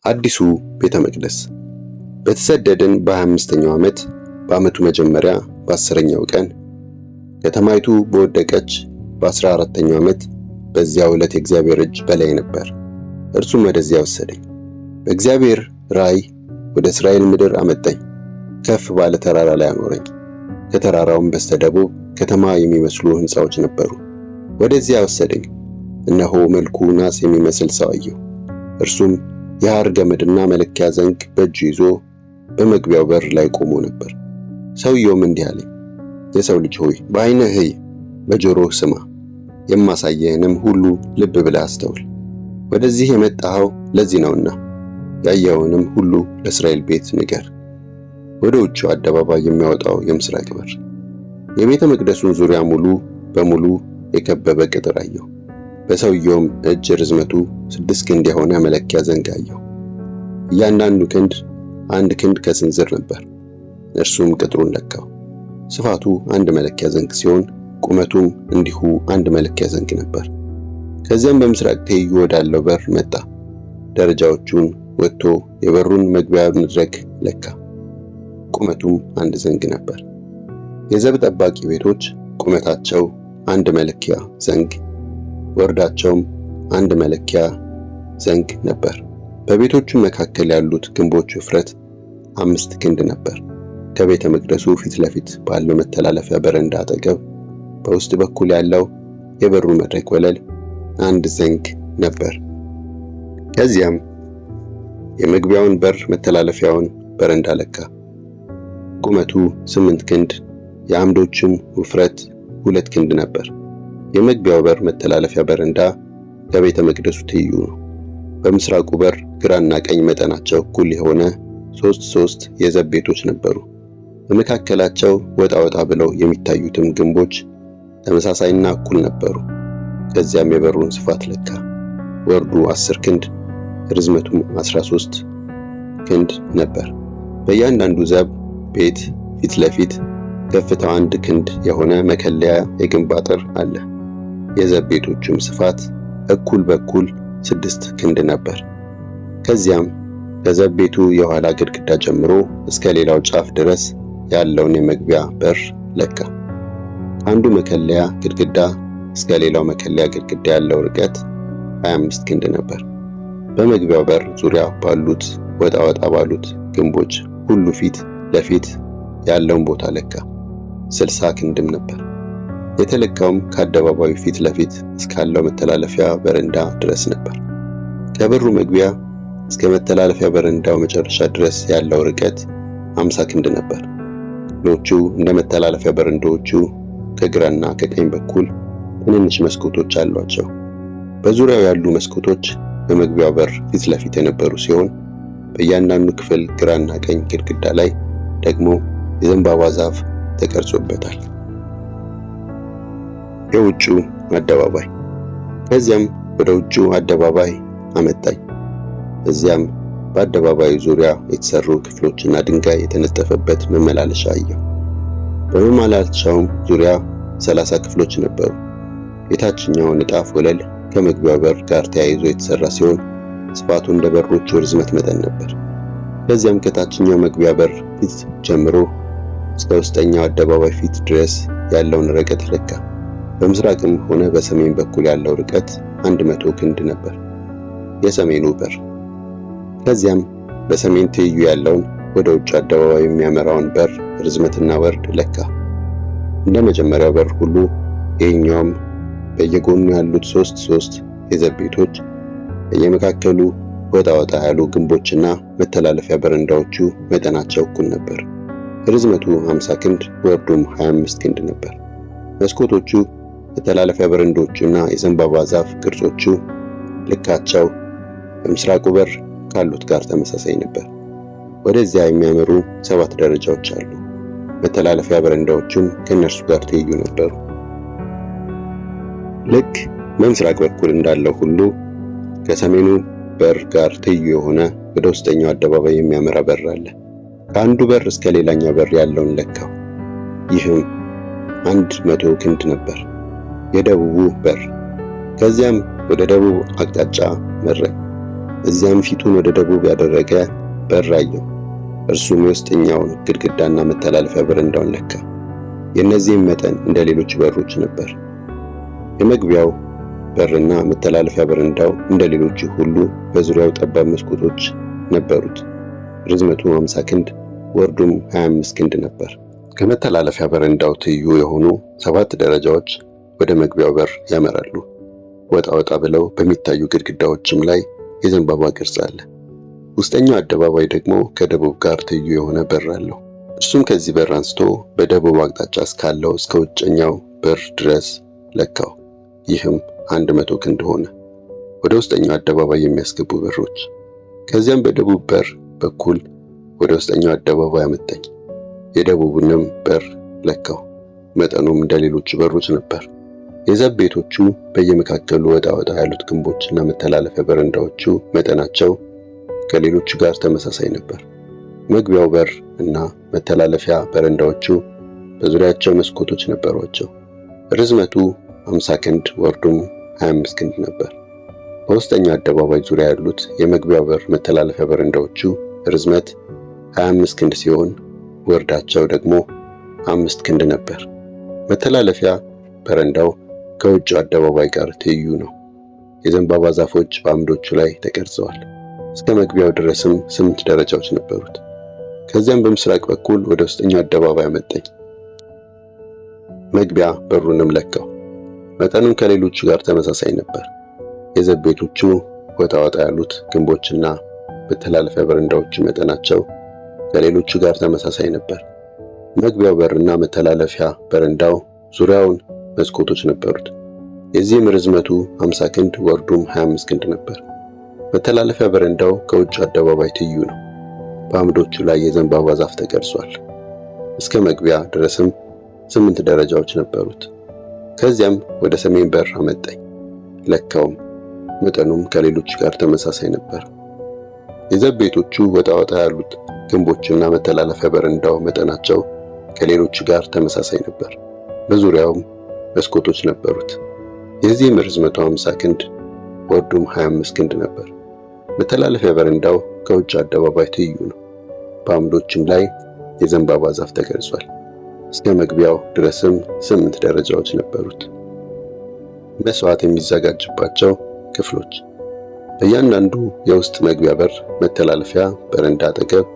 አዲሱ ቤተ መቅደስ በተሰደድን በ25ኛው ዓመት በዓመቱ መጀመሪያ በ10ኛው ቀን ከተማይቱ በወደቀች በ14ኛው ዓመት በዚያው ዕለት የእግዚአብሔር እጅ በላይ ነበር። እርሱም ወደዚያ ወሰደኝ። በእግዚአብሔር ራእይ ወደ እስራኤል ምድር አመጣኝ። ከፍ ባለ ተራራ ላይ አኖረኝ። ከተራራውም በስተደቡብ ከተማ የሚመስሉ ሕንፃዎች ነበሩ። ወደዚያ ወሰደኝ። እነሆ መልኩ ናስ የሚመስል ሰው አየሁ። እርሱም የሐር ገመድና መለኪያ ዘንግ በእጁ ይዞ በመግቢያው በር ላይ ቆሞ ነበር። ሰውየውም እንዲህ አለኝ፣ የሰው ልጅ ሆይ በዓይንህ እይ፣ በጆሮህ ስማ፣ የማሳየህንም ሁሉ ልብ ብለህ አስተውል። ወደዚህ የመጣኸው ለዚህ ነውና ያየኸውንም ሁሉ ለእስራኤል ቤት ንገር። ወደ ውጭው አደባባይ የሚያወጣው የምስራቅ በር የቤተ መቅደሱን ዙሪያ ሙሉ በሙሉ የከበበ ቅጥር አየሁ። በሰውየውም እጅ ርዝመቱ 6 ክንድ የሆነ መለኪያ ዘንግ አየሁ። እያንዳንዱ ክንድ 1 ክንድ ከስንዝር ነበር። እርሱም ቅጥሩን ለካው። ስፋቱ 1 መለኪያ ዘንግ ሲሆን ቁመቱም እንዲሁ 1 መለኪያ ዘንግ ነበር። ከዚያም በምስራቅ ትይዩ ወዳለው በር መጣ። ደረጃዎቹን ወጥቶ የበሩን መግቢያ መድረክ ለካ። ቁመቱም 1 ዘንግ ነበር። የዘብ ጠባቂ ቤቶች ቁመታቸው 1 መለኪያ ዘንግ ወርዳቸውም 1 መለኪያ ዘንግ ነበር። በቤቶቹ መካከል ያሉት ግንቦች ውፍረት 5 ክንድ ነበር። ከቤተ መቅደሱ ፊት ለፊት ባለው መተላለፊያ በረንዳ አጠገብ በውስጥ በኩል ያለው የበሩ መድረክ ወለል 1 ዘንግ ነበር። ከዚያም የመግቢያውን በር መተላለፊያውን በረንዳ ለካ። ቁመቱ 8 ክንድ የአምዶቹም ውፍረት 2 ክንድ ነበር። የመግቢያው በር መተላለፊያ በረንዳ ከቤተ መቅደሱ ትይዩ ነው። በምስራቁ በር ግራና ቀኝ መጠናቸው እኩል የሆነ 3 የዘብ ቤቶች ነበሩ። በመካከላቸው ወጣ ወጣ ብለው የሚታዩትም ግንቦች ተመሳሳይና እኩል ነበሩ። ከዚያም የበሩን ስፋት ለካ። ወርዱ 10 ክንድ ርዝመቱም 13 ክንድ ነበር። በእያንዳንዱ ዘብ ቤት ፊት ለፊት ከፍታው 1 ክንድ የሆነ መከለያ የግንብ አጥር አለ። የዘብ ቤቶቹም ስፋት እኩል በኩል 6 ክንድ ነበር። ከዚያም ከዘብ ቤቱ የኋላ ግድግዳ ጀምሮ እስከ ሌላው ጫፍ ድረስ ያለውን የመግቢያ በር ለካ። አንዱ መከለያ ግድግዳ እስከ ሌላው መከለያ ግድግዳ ያለው ርቀት 25 ክንድ ነበር። በመግቢያው በር ዙሪያ ባሉት ወጣ ወጣ ባሉት ግንቦች ሁሉ ፊት ለፊት ያለውን ቦታ ለካ። 60 ክንድም ነበር። የተለካውም ከአደባባዩ ፊት ለፊት እስካለው መተላለፊያ በረንዳ ድረስ ነበር። ከበሩ መግቢያ እስከ መተላለፊያ በረንዳው መጨረሻ ድረስ ያለው ርቀት 50 ክንድ ነበር። ክፍሎቹ እንደ መተላለፊያ በረንዳዎቹ ከግራና ከቀኝ በኩል ትንንሽ መስኮቶች አሏቸው። በዙሪያው ያሉ መስኮቶች በመግቢያው በር ፊት ለፊት የነበሩ ሲሆን በእያንዳንዱ ክፍል ግራና ቀኝ ግድግዳ ላይ ደግሞ የዘንባባ ዛፍ ተቀርጾበታል። የውጭው አደባባይ ከዚያም ወደ ውጭው አደባባይ አመጣኝ። እዚያም በአደባባዩ ዙሪያ የተሰሩ ክፍሎችና ድንጋይ የተነጠፈበት መመላለሻ አየሁ። በመመላለሻውም ዙሪያ 30 ክፍሎች ነበሩ። የታችኛው ንጣፍ ወለል ከመግቢያው በር ጋር ተያይዞ የተሰራ ሲሆን ስፋቱ እንደ በሮቹ ርዝመት መጠን ነበር። ከዚያም ከታችኛው መግቢያ በር ፊት ጀምሮ እስከ ውስጠኛው አደባባይ ፊት ድረስ ያለውን ርቀት ለካ። በምስራቅም ሆነ በሰሜን በኩል ያለው ርቀት 100 ክንድ ነበር። የሰሜኑ በር ከዚያም በሰሜን ትይዩ ያለውን ወደ ውጭ አደባባይ የሚያመራውን በር ርዝመትና ወርድ ለካ። እንደ መጀመሪያው በር ሁሉ ይህኛውም በየጎኑ ያሉት 3 የዘብ ቤቶች በየመካከሉ ወጣ ወጣ ያሉ ግንቦችና መተላለፊያ በረንዳዎቹ መጠናቸው እኩል ነበር። ርዝመቱ 50 ክንድ ወርዱም 25 ክንድ ነበር። መስኮቶቹ መተላለፊያ በረንዳዎቹና የዘንባባ ዛፍ ቅርጾቹ ልካቸው በምስራቁ በር ካሉት ጋር ተመሳሳይ ነበር። ወደዚያ የሚያመሩ 7 ደረጃዎች አሉ። መተላለፊያ በረንዳዎቹም ከእነርሱ ጋር ትይዩ ነበሩ። ልክ በምስራቅ በኩል እንዳለው ሁሉ ከሰሜኑ በር ጋር ትይዩ የሆነ ወደ ውስጠኛው አደባባይ የሚያመራ በር አለ። ከአንዱ በር እስከ ሌላኛው በር ያለውን ለካው። ይህም 100 ክንድ ነበር። የደቡቡ በር ከዚያም ወደ ደቡብ አቅጣጫ መራኝ። እዚያም ፊቱን ወደ ደቡብ ያደረገ በር አየሁ። እርሱም የውስጠኛውን ግድግዳና መተላለፊያ በረንዳውን ለካ። የእነዚህም መጠን እንደ ሌሎች በሮች ነበር። የመግቢያው በርና መተላለፊያ በረንዳው እንደ ሌሎቹ ሁሉ በዙሪያው ጠባብ መስኮቶች ነበሩት። ርዝመቱ 50 ክንድ ወርዱም 25 ክንድ ነበር። ከመተላለፊያ በረንዳው ትይዩ የሆኑ 7 ደረጃዎች ወደ መግቢያው በር ያመራሉ። ወጣ ወጣ ብለው በሚታዩ ግድግዳዎችም ላይ የዘንባባ ቅርጽ አለ። ውስጠኛው አደባባይ ደግሞ ከደቡብ ጋር ትይዩ የሆነ በር አለው። እርሱም ከዚህ በር አንስቶ በደቡብ አቅጣጫ እስካለው እስከ ውጨኛው በር ድረስ ለካው። ይህም 100 ክንድ ሆነ። ወደ ውስጠኛው አደባባይ የሚያስገቡ በሮች። ከዚያም በደቡብ በር በኩል ወደ ውስጠኛው አደባባይ አመጣኝ። የደቡቡንም በር ለካው። መጠኑም እንደ ሌሎቹ በሮች ነበር። የዘብ ቤቶቹ በየመካከሉ ወጣ ወጣ ያሉት ግንቦችና መተላለፊያ በረንዳዎቹ መጠናቸው ከሌሎቹ ጋር ተመሳሳይ ነበር። መግቢያው በር እና መተላለፊያ በረንዳዎቹ በዙሪያቸው መስኮቶች ነበሯቸው። ርዝመቱ 50 ክንድ ወርዱም 25 ክንድ ነበር። በውስጠኛው አደባባይ ዙሪያ ያሉት የመግቢያው በር መተላለፊያ በረንዳዎቹ ርዝመት 25 ክንድ ሲሆን ወርዳቸው ደግሞ 5 ክንድ ነበር። መተላለፊያ በረንዳው ከውጭው አደባባይ ጋር ትይዩ ነው። የዘንባባ ዛፎች በአምዶቹ ላይ ተቀርጸዋል። እስከ መግቢያው ድረስም 8 ደረጃዎች ነበሩት። ከዚያም በምስራቅ በኩል ወደ ውስጠኛው አደባባይ አመጣኝ። መግቢያ በሩንም ለካው። መጠኑም ከሌሎቹ ጋር ተመሳሳይ ነበር። የዘብ ቤቶቹ ወጣ ወጣ ያሉት ግንቦችና መተላለፊያ በረንዳዎቹ መጠናቸው ከሌሎቹ ጋር ተመሳሳይ ነበር። መግቢያው በርና መተላለፊያ በረንዳው ዙሪያውን መስኮቶች ነበሩት። የዚህም ርዝመቱ 50 ክንድ ወርዱም 25 ክንድ ነበር። መተላለፊያ በረንዳው ከውጭ አደባባይ ትይዩ ነው። በአምዶቹ ላይ የዘንባባ ዛፍ ተቀርጿል። እስከ መግቢያ ድረስም 8 ደረጃዎች ነበሩት። ከዚያም ወደ ሰሜን በር አመጣኝ። ለካውም። መጠኑም ከሌሎች ጋር ተመሳሳይ ነበር። የዘብ ቤቶቹ ወጣ ወጣ ያሉት ግንቦችና መተላለፊያ በረንዳው መጠናቸው ከሌሎቹ ጋር ተመሳሳይ ነበር። በዙሪያውም መስኮቶች ነበሩት። የዚህም ርዝመቱ 50 ክንድ ወርዱም 25 ክንድ ነበር። መተላለፊያ በረንዳው ከውጭ አደባባይ ትይዩ ነው። በአምዶችም ላይ የዘንባባ ዛፍ ተቀርጿል። እስከ መግቢያው ድረስም 8 ደረጃዎች ነበሩት። መስዋዕት የሚዘጋጅባቸው ክፍሎች። በእያንዳንዱ የውስጥ መግቢያ በር መተላለፊያ በረንዳ አጠገብ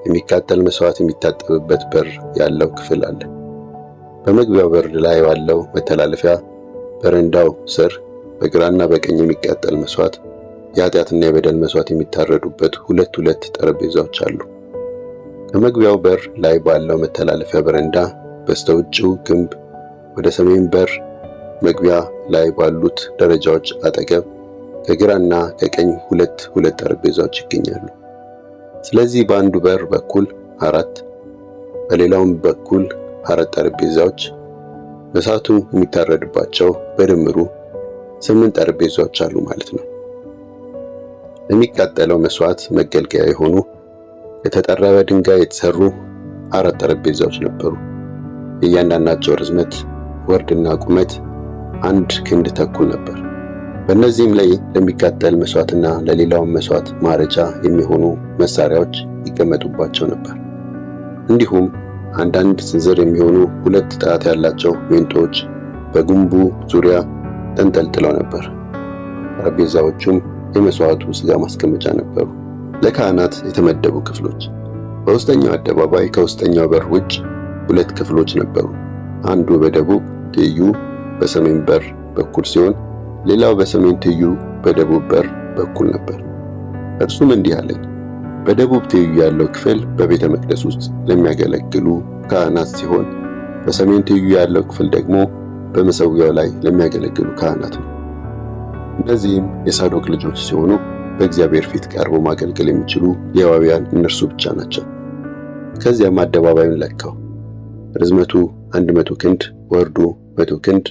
የሚቃጠል መስዋዕት የሚታጠብበት በር ያለው ክፍል አለ። በመግቢያው በር ላይ ባለው መተላለፊያ በረንዳው ስር በግራና በቀኝ የሚቃጠል መስዋዕት፣ የኃጢአትና የበደል መስዋዕት የሚታረዱበት ሁለት ጠረጴዛዎች አሉ። ከመግቢያው በር ላይ ባለው መተላለፊያ በረንዳ በስተውጭው ግንብ ወደ ሰሜን በር መግቢያ ላይ ባሉት ደረጃዎች አጠገብ ከግራና ከቀኝ ሁለት ጠረጴዛዎች ይገኛሉ። ስለዚህ በአንዱ በር በኩል 4 በሌላውም በኩል 4 ጠረጴዛዎች መስዋዕቱ የሚታረድባቸው በድምሩ 8 ጠረጴዛዎች አሉ ማለት ነው። ለሚቃጠለው መስዋዕት መገልገያ የሆኑ ከተጠረበ ድንጋይ የተሰሩ 4 ጠረጴዛዎች ነበሩ። የእያንዳንዳቸው ርዝመት ወርድና ቁመት 1 ክንድ ተኩል ነበር። በእነዚህም ላይ ለሚቃጠል መስዋዕትና ለሌላውም መስዋዕት ማረጃ የሚሆኑ መሳሪያዎች ይቀመጡባቸው ነበር። እንዲሁም አንዳንድ ስንዝር የሚሆኑ 2 ጣት ያላቸው ሜንጦዎች በግንቡ ዙሪያ ተንጠልጥለው ነበር። ጠረጴዛዎቹም የመስዋዕቱ ሥጋ ማስቀመጫ ነበሩ። ለካህናት የተመደቡ ክፍሎች። በውስጠኛው አደባባይ ከውስጠኛው በር ውጭ 2 ክፍሎች ነበሩ። አንዱ በደቡብ ትይዩ በሰሜን በር በኩል ሲሆን ሌላው በሰሜን ትይዩ በደቡብ በር በኩል ነበር። እርሱም እንዲህ አለኝ፣ በደቡብ ትይዩ ያለው ክፍል በቤተ መቅደስ ውስጥ ለሚያገለግሉ ካህናት ሲሆን በሰሜን ትይዩ ያለው ክፍል ደግሞ በመሠዊያው ላይ ለሚያገለግሉ ካህናት ነው። እነዚህም የሳዶቅ ልጆች ሲሆኑ በእግዚአብሔር ፊት ቀርበው ማገልገል የሚችሉ ሌዋውያን እነርሱ ብቻ ናቸው። ከዚያም አደባባዩን ለካው። ርዝመቱ 100 ክንድ ወርዱ 100 ክንድ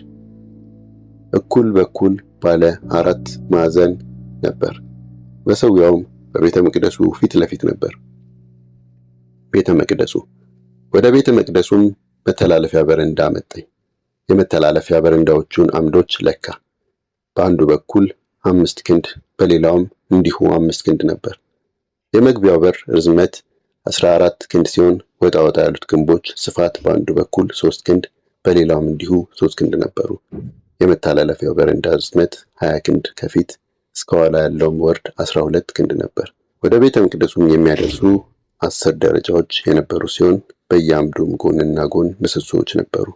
እኩል በኩል ባለ 4 ማዕዘን ነበር። መሠዊያውም በቤተ መቅደሱ ፊት ለፊት ነበር። ቤተ መቅደሱ። ወደ ቤተ መቅደሱም መተላለፊያ በረንዳ አመጣኝ። የመተላለፊያ በረንዳዎቹን አምዶች ለካ። በአንዱ በኩል 5 ክንድ በሌላውም እንዲሁ 5 ክንድ ነበር። የመግቢያው በር ርዝመት 14 ክንድ ሲሆን ወጣ ወጣ ያሉት ግንቦች ስፋት በአንዱ በኩል 3 ክንድ በሌላውም እንዲሁ 3 ክንድ ነበሩ። የመተላለፊያው በረንዳ ርዝመት 20 ክንድ ከፊት እስከ ኋላ ያለውም ወርድ 12 ክንድ ነበር። ወደ ቤተ መቅደሱም የሚያደርሱ 10 ደረጃዎች የነበሩ ሲሆን በየአምዱም ጎንና ጎን ምሰሶዎች ነበሩ።